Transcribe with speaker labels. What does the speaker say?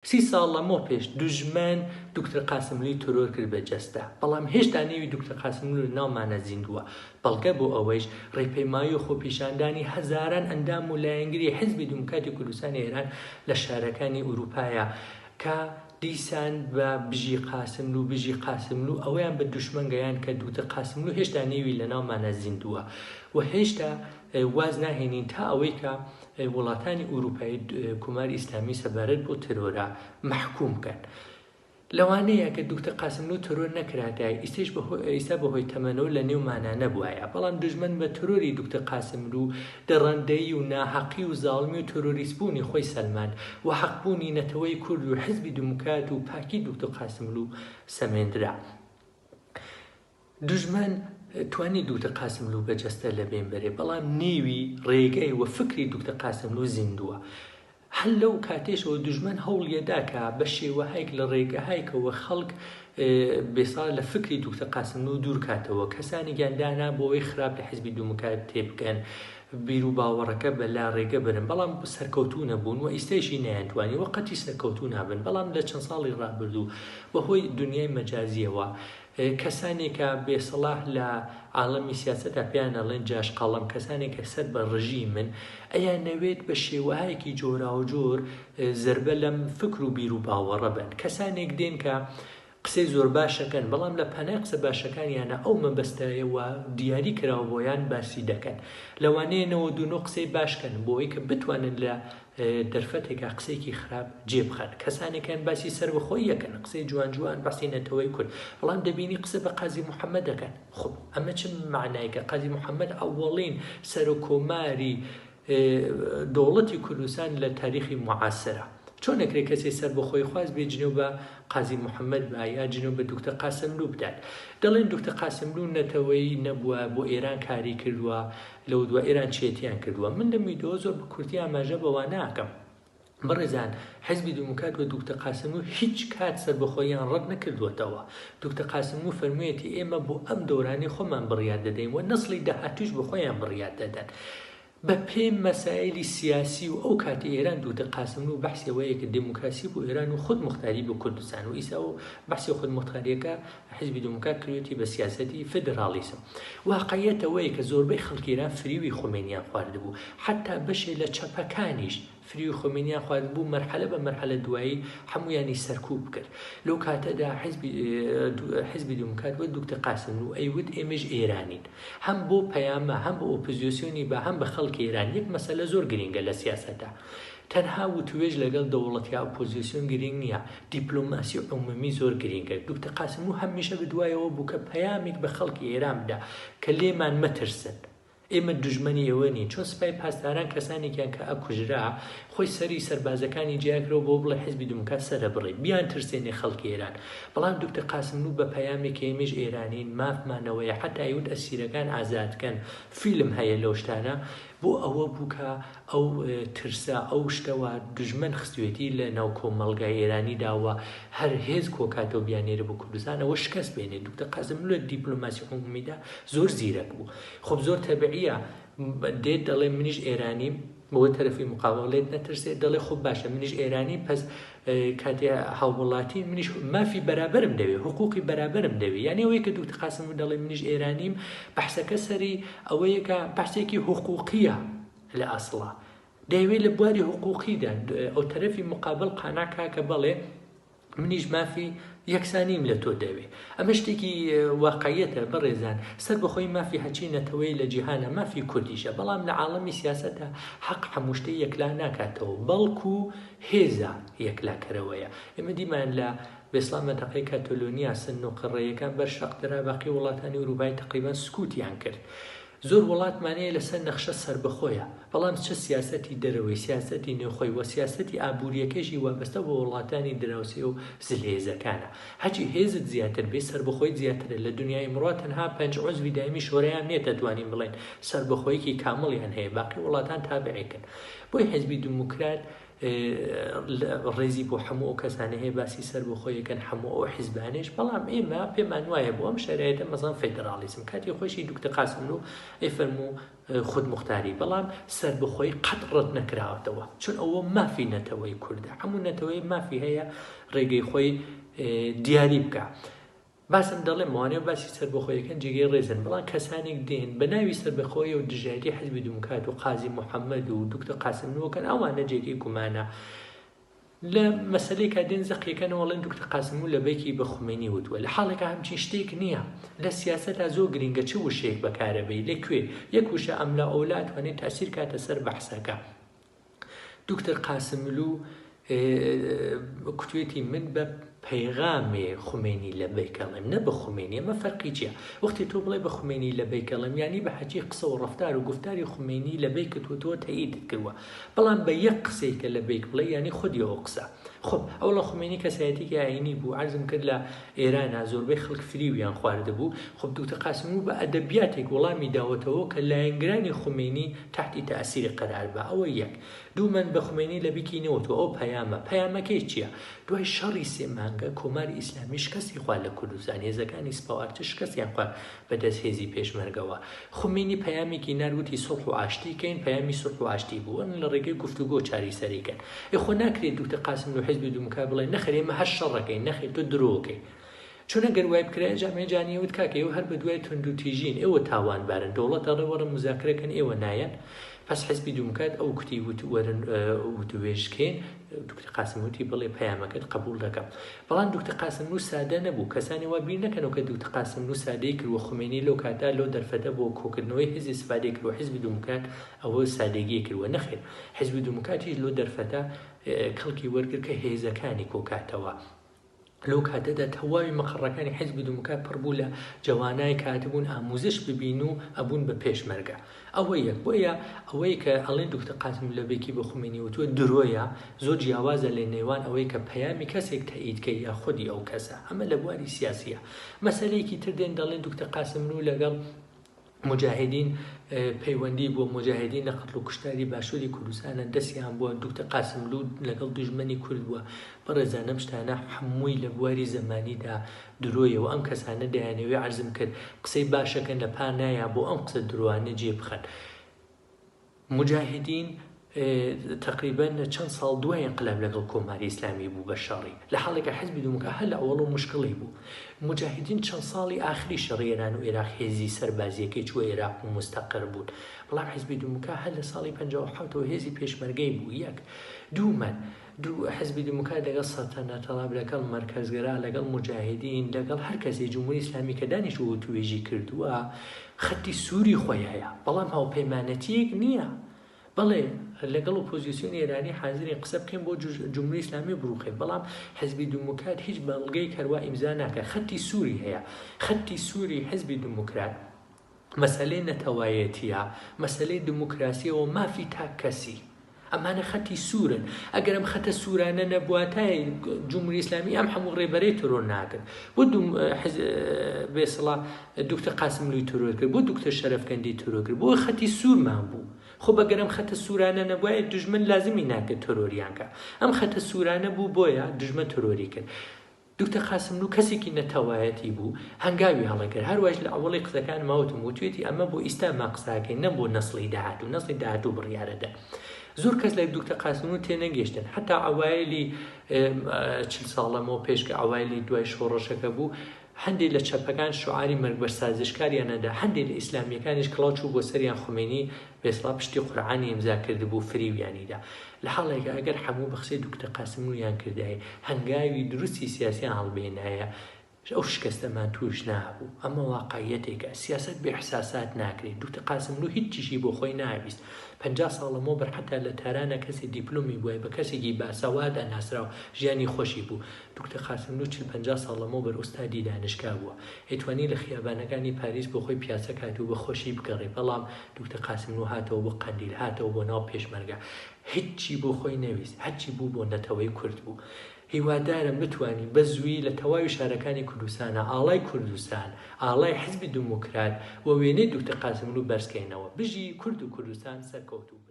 Speaker 1: 30 ساڵ لەمەوە پێش دوژمن دکتۆر قاسملووی ترۆر کرد بە جەستە، بەڵام هێشتا نێوی دکتۆر قاسملوو ناومانە زیندووە. بەڵگە بۆ ئەوەیش ڕێپەیمایی و خۆپیشاندانی هەزاران ئەندام و لایەنگری حیزبی دیموکراتی کوردستانی ئێران لە شارەکانی ئوروپایە کە دیسان بە بژی قاسملوو ئەوەیان بە دوشمن گەیان کە دکتۆر قاسملوو هێشتا نێوی لە ناومانە زیندووە و هێشتا واز ناهێنین تا ئەوەی کە وڵاتانی ئوروپایی کوماری ئیسلامی سەبارەت بۆ ترۆرە محکوم بکەن. لەوانەیە کە دکتۆر قاسملوو ترۆر نەکراتای ئیستا بەهۆی تەمەنەوە لە نێومانە نەبووایە، بەڵام دژمن بە ترۆری دکتۆر قاسملوو دەڕەندەی و ناحەقی و زاڵمی و تۆرۆریستبوونی خۆی سەلمان و حەقبوونی نەتەوەی کورد و حیزبی دیموکرات و پاکی دکتۆر قاسملوو سەمێنرا. دژمن توانی دکتۆر قاسملوو بەجەستە لە بین بەرێ، بەڵام نێوی ڕێگەی و فکری دکتۆر قاسملوو زیندووە. هەل لەو کاتێشەوە دژمن هەوڵیەداکە بە شێوەهایك لە ڕێگەهایکەوە خەڵک بێساڵ لە فکری دکتۆر قاسملوو دوور کاتەوە، کەسانی گیاندانا بۆ ئەوەی خراپ لە حیزبی دیموکرات تێبکەن، بیر و باوەڕەکە بەلا ڕێگە برن، بەڵام سەرکەوتوو نەبوون و ئیستێشی نەیانتوانی وەقەتی سەرکەوتوو نابن. بەڵام لە چەند ساڵی ڕابردوو بەهۆی دنیای مەجازیەوە کەسانێکە بێسەڵاح لە عالەمی سیاسەتە پێیان ئەڵێن جاش قەڵەم، کەسانێکە سەر بە ڕژیمن ئەیان نەوێت بە شێوەهایەکی جۆراوجۆر زەربە لەم فکر و بیر و باوەڕە بن. کەسانێک دێن کە قسەی زۆر باشەکەن، بەڵام لە پەنای قسە باشەکانیانە ئەو مەبەستایەوە دیاری کراوە بۆیان باسی دەکەن. لەوانەیەنەوە دوونۆ قسەی باشکەن بۆی کە بتوانن لە دەرفەتێکا قسەیەکی خراپ جێبخەن. کەسانێکیان باسی سەربەخۆیی یەکەن، قسەی جوان جوان باسی نەتەوەی کورد، بەڵام دەبینی قسە بە قازی محەممەد دەکەن. خب ئەمە چ معنایکە؟ قازی محەممەد ئەوەڵین سەرۆکۆماری دەوڵەتی کوردستان لە تاریخی معاسرە. چۆن نەکرێت کەسێ سەر بە خۆی خواست بێ جنێو بە قازی محەممەد بە یا جنێو بە دکتۆر قاسملوو بدات؟ دەڵێن دکتۆر قاسملوو نەتەوەی نەبووە بۆ ئێران کاری کردووە، لەو دووە ئێران چێتیان کردووە. من لەمیدەوە زۆر بە کورتی ئاماژە بەوە ناکەم. بەڕێزان، حیزبی دیموکرات و دکتۆر قاسملوو هیچ کات سەر بە خۆیان ڕەت نەکردوێتەوە. دکتۆر قاسملوو فەرموویەتی ئێمە بۆ ئەم دەورانی خۆمان بڕیار دەدەین و نەسڵی داهاتووش بە خۆیان بڕیار دەدەن. بە پێم مەسائلی سیاسی و ئەو کاتی ئێران دکتۆر قاسملوو بەحسیەوەیە کە دموکراسی بۆ ئێران و خود مختاری بۆ کوردستان و ئیسا و بەحسی خود مختاریەکە حیزبی دیموکرات کردوێتی بە سیاسەتی فدرالیسم. واقعیەتەوەیە کە زۆربەی خەڵکی ئێران فریوی خۆمینیان خواردبوو، حتا بەشێ لە چەپەکانیش فریوی خۆمینیان خواردبوو. مەرحەلە بە مەرحەلە دوایی هەمویانی سەرکوب کرد. لەو کاتەدا حیزبی دیموکرات و دکتۆر قاسملوو ئەیوت ئێمەش ئێرانین، هەم بۆ پەیامە هەم بە ئۆپۆزیسیۆنی بە هەم بە خەڵکی ئێران. یەک مەسەلە زۆر گرینگە لە سیاسەتە، تەنها وتوێژ لەگەڵ دەوڵەت یا ئۆپۆزیسیۆن گرنگ نییە، دیپلۆماسی عمومی زۆر گرینگە. دکتۆر قاسملوو هەمیشە بدوایەوە بوو کە پەیامێک بە خەڵکی ئێران بدە کە لێمان مەترسن، ئێمە دژمنی ئێوە نین. چۆن سوپای پاسداران کەسانێکیان کە ئەکوژرا خۆی سەری سەربازەکانی جیاکرەوە بۆ بڵێ حیزبی دیموکرات سەرە بڕێ بیان ترسێنێ خەڵکی ئێران. بەڵام دکتۆر قاسملوو بە پەیامێکی ئێمەش ئێرانین، مافمانەوەیە، حتا ئەیوت ئەسیرەکان ئازادکەن. فیلم هەیە لەو شتانە بۆ ئەوە بوو کە ئەو ترسە ئەو شتەوە دژمن خستوێتی لە ناو کۆمەڵگای ئێرانی داوە هەر هێز کۆکاتەوە بیانێرە بۆ کوردستانەوە شکست بێنێ. دکتۆر قاسملوو لە دیپلۆماسی عمومیدا زۆر زیرەک بوو. خۆب زۆر تەبیعیە دێت دەڵێ منیش ئێرانیم، بۆ تەرەفی مقابڵێت نەترسێت، دەڵێ خۆ باشە منیش ئێرانی، پس کاتێ هاوڵاتی منیش مافی بەرابرم دەوێ، حقوقی بەرابرم دەوێ. یعنی ئەوەیە کە دکتۆر قاسملوو دەڵێ منیش ئێرانیم، بەحسەکە سەری ئەوەیە کە بەحسێکی حقوقیە لە ئەسڵا، دەیەوێت لە بواری حقوقیدا ئەو تەرەفی مقابل قاناکا کە بەڵێ منیش مافی یەکسانیم لە تۆ دەوێ. ئەمە شتێکی واقعیەتە بەڕێزان. سەر بەخۆی مافی هەچی نەتەوەی لە جیهانە مافی کوردیشە، بەڵام لە عاڵەمی سیاسەتە حەق هەموو شتەی یەکلا ناکاتەوە، بەڵکو هێزە یەکلاکەرەوەیە. ئێمە دیمان لە بێسڵام مەنتەقەی کاتۆلۆنیا سن و قڕێیەکان بەرشەقدرا باقی وڵاتانی ئوروپای تقریبان سکوتیان کرد. زۆر وڵاتمانەیە لەسەر نەخشە سەربەخۆیە، بەڵام چه سیاسەتی دەرەوەی، سیاسەتی نێوخۆی و سیاسەتی ئابوووریەکەشی وابەستە بە وڵاتانی دراوسێ و زلهێزەکانە. هەچی هێزت زیاتر بێ سەربەخۆی زیاترە. لە دنیای ئمڕۆ تەنها 5 عوزوی دایمی شۆرەیان نێتە توانین بڵێن سەربەخۆیەکی کامڵیان هەیە، باقی وڵاتان تابعیکن. بۆی حیزبی دیموکرات ڕێزی بۆ هەموو ئەو کەسانە هەیە باسی سەر بۆ خۆیەکەن هەموو ئەو حیزبانێش بەڵام ئێمە پێمان وایە بۆ ئەم شەرایەتە مەزان فێدرالیزم کاتی خۆشی دوکتە قاسملوو فەرموو خودمختاری بەڵام سەر بخۆی قەت ڕەت نەکراوەتەوە چون ئەوە مافی نەتەوەی کوردە هەموو نەتەوەی مافی هەیە ڕێگەی خۆی دیاری بکە باسم دەڵێ موانێ باسی سەر بەخۆیەکەن جێگەی ڕێزن بەڵام کەسانێک دێن بە ناوی سەر بەخۆی و دژایەتی حیزبی دموکرات و قازی محەممەد و دوکتە قاسملووەکەن ئەوانە جێگەی گومانە لە مەسلەی کا دێن زەقیەکەنەوە وەڵێن دوکتە قاسملوو لە بەیکی بە خومێنی وتووە لە حاڵێکە هەمچین شتێک نییە لە سیاسەتا زۆر گرنگە چه وشەیەک بەکارەبەی لەکوێ یەک وشە ئەملا ئەولاد توانێت تاسیر کاتە سەر بەحسەکە دوکتەر قاسملوو کوتوێتی من بە پەیغامێ خومێنی لە بەیکەڵم نە بە خومێنی ئەمە فەرقی چییە وەختی تۆ بڵێ بە خومێنی لە بەیکەڵم یانی بە حەجی قسە و ڕەفتار و گفتاری خومێنی لە بەی کردووە تەئیدت کردووە بەڵام بە یەک قسەیکە لە بەیک بڵێ یانی خودی ئەو قسە خب ئەوڵە خومێنی کەسایەتێکی ئاینی بوو عەرزم کرد لە ئێرانە زۆربەی خەڵک فریویان خواردەبوو خب دوکتە قاسملوو بە ئەدەبیاتێک وەڵامی داوەتەوە کە لایەنگرانی خومێنی تحتی تەئسیری قەرار بە ئەوە یەک دوو من بە خومێنی لە بیکینەوەتەوە ئەو پەیامەکەی چییە دوای شەڕی سێ مانگە کۆماری ئیسلامی شکستی خوارد لە کوردستان هێزەکانی سپاوارچە شکستیان خوارد بەدەست هێزی پێشمەرگەوە خومێنی پەیامێکی ناروتی سڵح و ئاشتی کەین پەیامی سڵح و ئاشتی بوو لە ڕێگەی گفتوگۆ چاریسەریکەن خۆ ناکرێت دوکتە قاسملوو حیزبی دموکرات بڵێ نەخێ ئێمە هەر شەڕەکەین نەخێت تۆ درۆکەی چون ئەگەر وای بکرێ جامێ جانیەوت کاکە ئێوە هەر بە دوای تونند و تیژین ئێوە تاوانبارن دەوڵەتە ڕێوەرە مزاکرەکەن ئێوە نایەن پس حیزبی دموکرات ئەو کوتی وەرن وتوێژکەین دوکتە قاسملووتی بڵێ پەیامەکەت قبول دەکەم بەڵام دوکتە قاسملوو سادە نەبوو کەسانی وا بیر نەکەنەوە کە دوکتە قاسملوو سادەی کردووە خومێنی لەو کاتا لەو دەرفەتە بۆ کۆکردنەوەی هێزی سپادەی کردووە حیزبی دموکرات ئەوە سادەگی کردووە نەخێر حیزبی دموکراتی لەو دەرفەتە کەڵکی وەرگرت کە هێزەکانی کۆکاتەوە لەو کاتەدا تەواوی مەقڕەکانی حیزبی دموکرات پڕ بوو لە جوانای کاتبوون ئاموزش ببین و ئەبوون بە پێشمەرگە ئەوە یەک بۆیە ئەوەی کە ئەڵێن دوکتە قاسملوو لە بێکی بە خومێنی وتووە درۆیە زۆر جیاوازە لە نێوان ئەوەی کە پەیامی کەسێک تەئیدکە یا خودی ئەو کەسە ئەمە لە بواری سیاسیە مەسەلەیەکی تر دێن دەڵێن دوکتە قاسملوو لەگەڵ مجاهدین پەیوەندی بۆ مجاهدین لە قەتڵ و کوشتاری باشووری کوردستانە دەستیان بووە دوکتە قاسملوو لەگەڵ دوژمنی کورد بووە بەڕێزانە شتانە هەمووی لە بواری زەمانیدا درۆیەوە ئەم کەسانە دەیانەوێ عەرزم کرد قسەی باشەکەن لە پانایە بۆ ئەم قسە درۆوانە جێبخەن مجاهدین تقریبا چەند ساڵ دوای انقلاب لەگەڵ کۆماری ئیسلامی بوو بە شەڕی لە حاڵێکە حیزبی دموکرات هەر لە ئەوڵ و مشکڵی بوو مجاهدین چەند ساڵی ئاخری شەڕی ئێران و عێراق هێزی سەربازیەکەی چووە عێراق و مستەقر بوون بەڵام حیزبی دموکرات هەر لە ساڵی 57ەوە هێزی پێشمەرگەی بوو یەک دوو حیزبی دموکرات لەگەڵ سەلتەنە تەڵاب لەگەڵ مەرکەزگەرا لەگەڵ مجاهدین لەگەڵ هەر کەسێ جمهوری ئیسلامی کە دانیشتووە و توێژی کردووە خەتی سووری خۆی هەیە بەڵام هاوپەیمانەتیەک نییە بەڵێ لەگەڵ ئۆپۆزیسیۆن ئێرانی حازری قسە بکەین بۆ جمهوری ئیسلامی بڕوخێ بەڵام حیزبی دموکرات هیچ بەڵگەی کەروا ئیمزا ناکە خەتی سووری هەیە خەتی سووری حیزبی دموکرات مەسەلەی نەتەوایەتیە مەسەلەی دموکراسیەوە مافی تا کەسی ئەمانە خەتی سوورن ئەگەر ئەم خەتە سوورانە نەبواتای جمهوری ئیسلامی ئەم هەموو ڕێبەرەی تۆرۆ ناکرد بۆ بێسڵا دوکتە قاسملووی تۆرۆ کرد بۆ دوکتە شەرەفکەندی تۆرۆ کرد بۆ خەتی سوورمان بوو خۆ بەگەرم خەتە سوورانە نەبووایە دژمن لازمی ناکرد تۆرۆریانکە ئەم خەتە سوورانە بوو بۆیە دژمن تۆرۆری کرد دوکتە قاسملوو کەسێکی نەتەوایەتی بوو هەنگاوی هەڵەکرد هەروەش لە ئەوڵی قسەکان ماوەتم وتوێتی ئەمە بۆ ئیستا قساکەین نە بۆ نەسڵی داهاتوو نەسڵی داهاتوو بڕیارەدا زۆر کەس لە دوکتە قاسملوو تێنەگەیشتن حتا ئەوایلی 40 ساڵەمەوە پێش کە ئەوایلی دوای شۆڕەشەکە بوو هەندێک لە چەپەکان شعاری مەرگبەر سازشکاریانەدا هەندێک لە ئیسلامیەکانیش کڵاوچوو بۆ سەریان خومێنی بێسڵا پشتی قورعانی ئیمزا کردبوو فریویانیدا لە حاڵێکە ئەگەر هەموو بە قسەی دوکتە قاسملوویان کردایە هەنگاوی دروستی سیاسیان هەڵبێنایە ئەو شکستەمان توش نابوو ئەمە واقعیەتێکە سیاست بێحساسات ناکرێت دوکتە قاسملوو هیچ چیشی بۆ خۆی ناویست 50 ساڵەمەوە بەرحەتا لە تارانە کەسی دیپلۆمی بووە بە کەسێکی باسەوادە ناسراو ژیانی خۆشی بوو دوکتە قاسملوو 50 ساڵەمەوە بەر ئوستادی دانشگا بووە هیتوانی لە خیابانەکانی پاریس بۆ خۆی پیاسە کات و بە خۆشی بگەڕێ بەڵام دوکتە قاسملوو هاتەوە بۆ قەندیل هاتەوە بۆ ناو پێشمەرگە هیچی بۆ خۆی نەویست هەرچی بوو بۆ نەتەوەی کورد بوو هیوادارم بتوانی بە زووی لە تەواوی شارەکانی کوردستانە ئاڵای کوردستان ئاڵای حیزبی دموکرات و وێنەی دوکتە قاسملوو بەرزکەینەوە بژی کورد و کوردستان سەرکەوتوو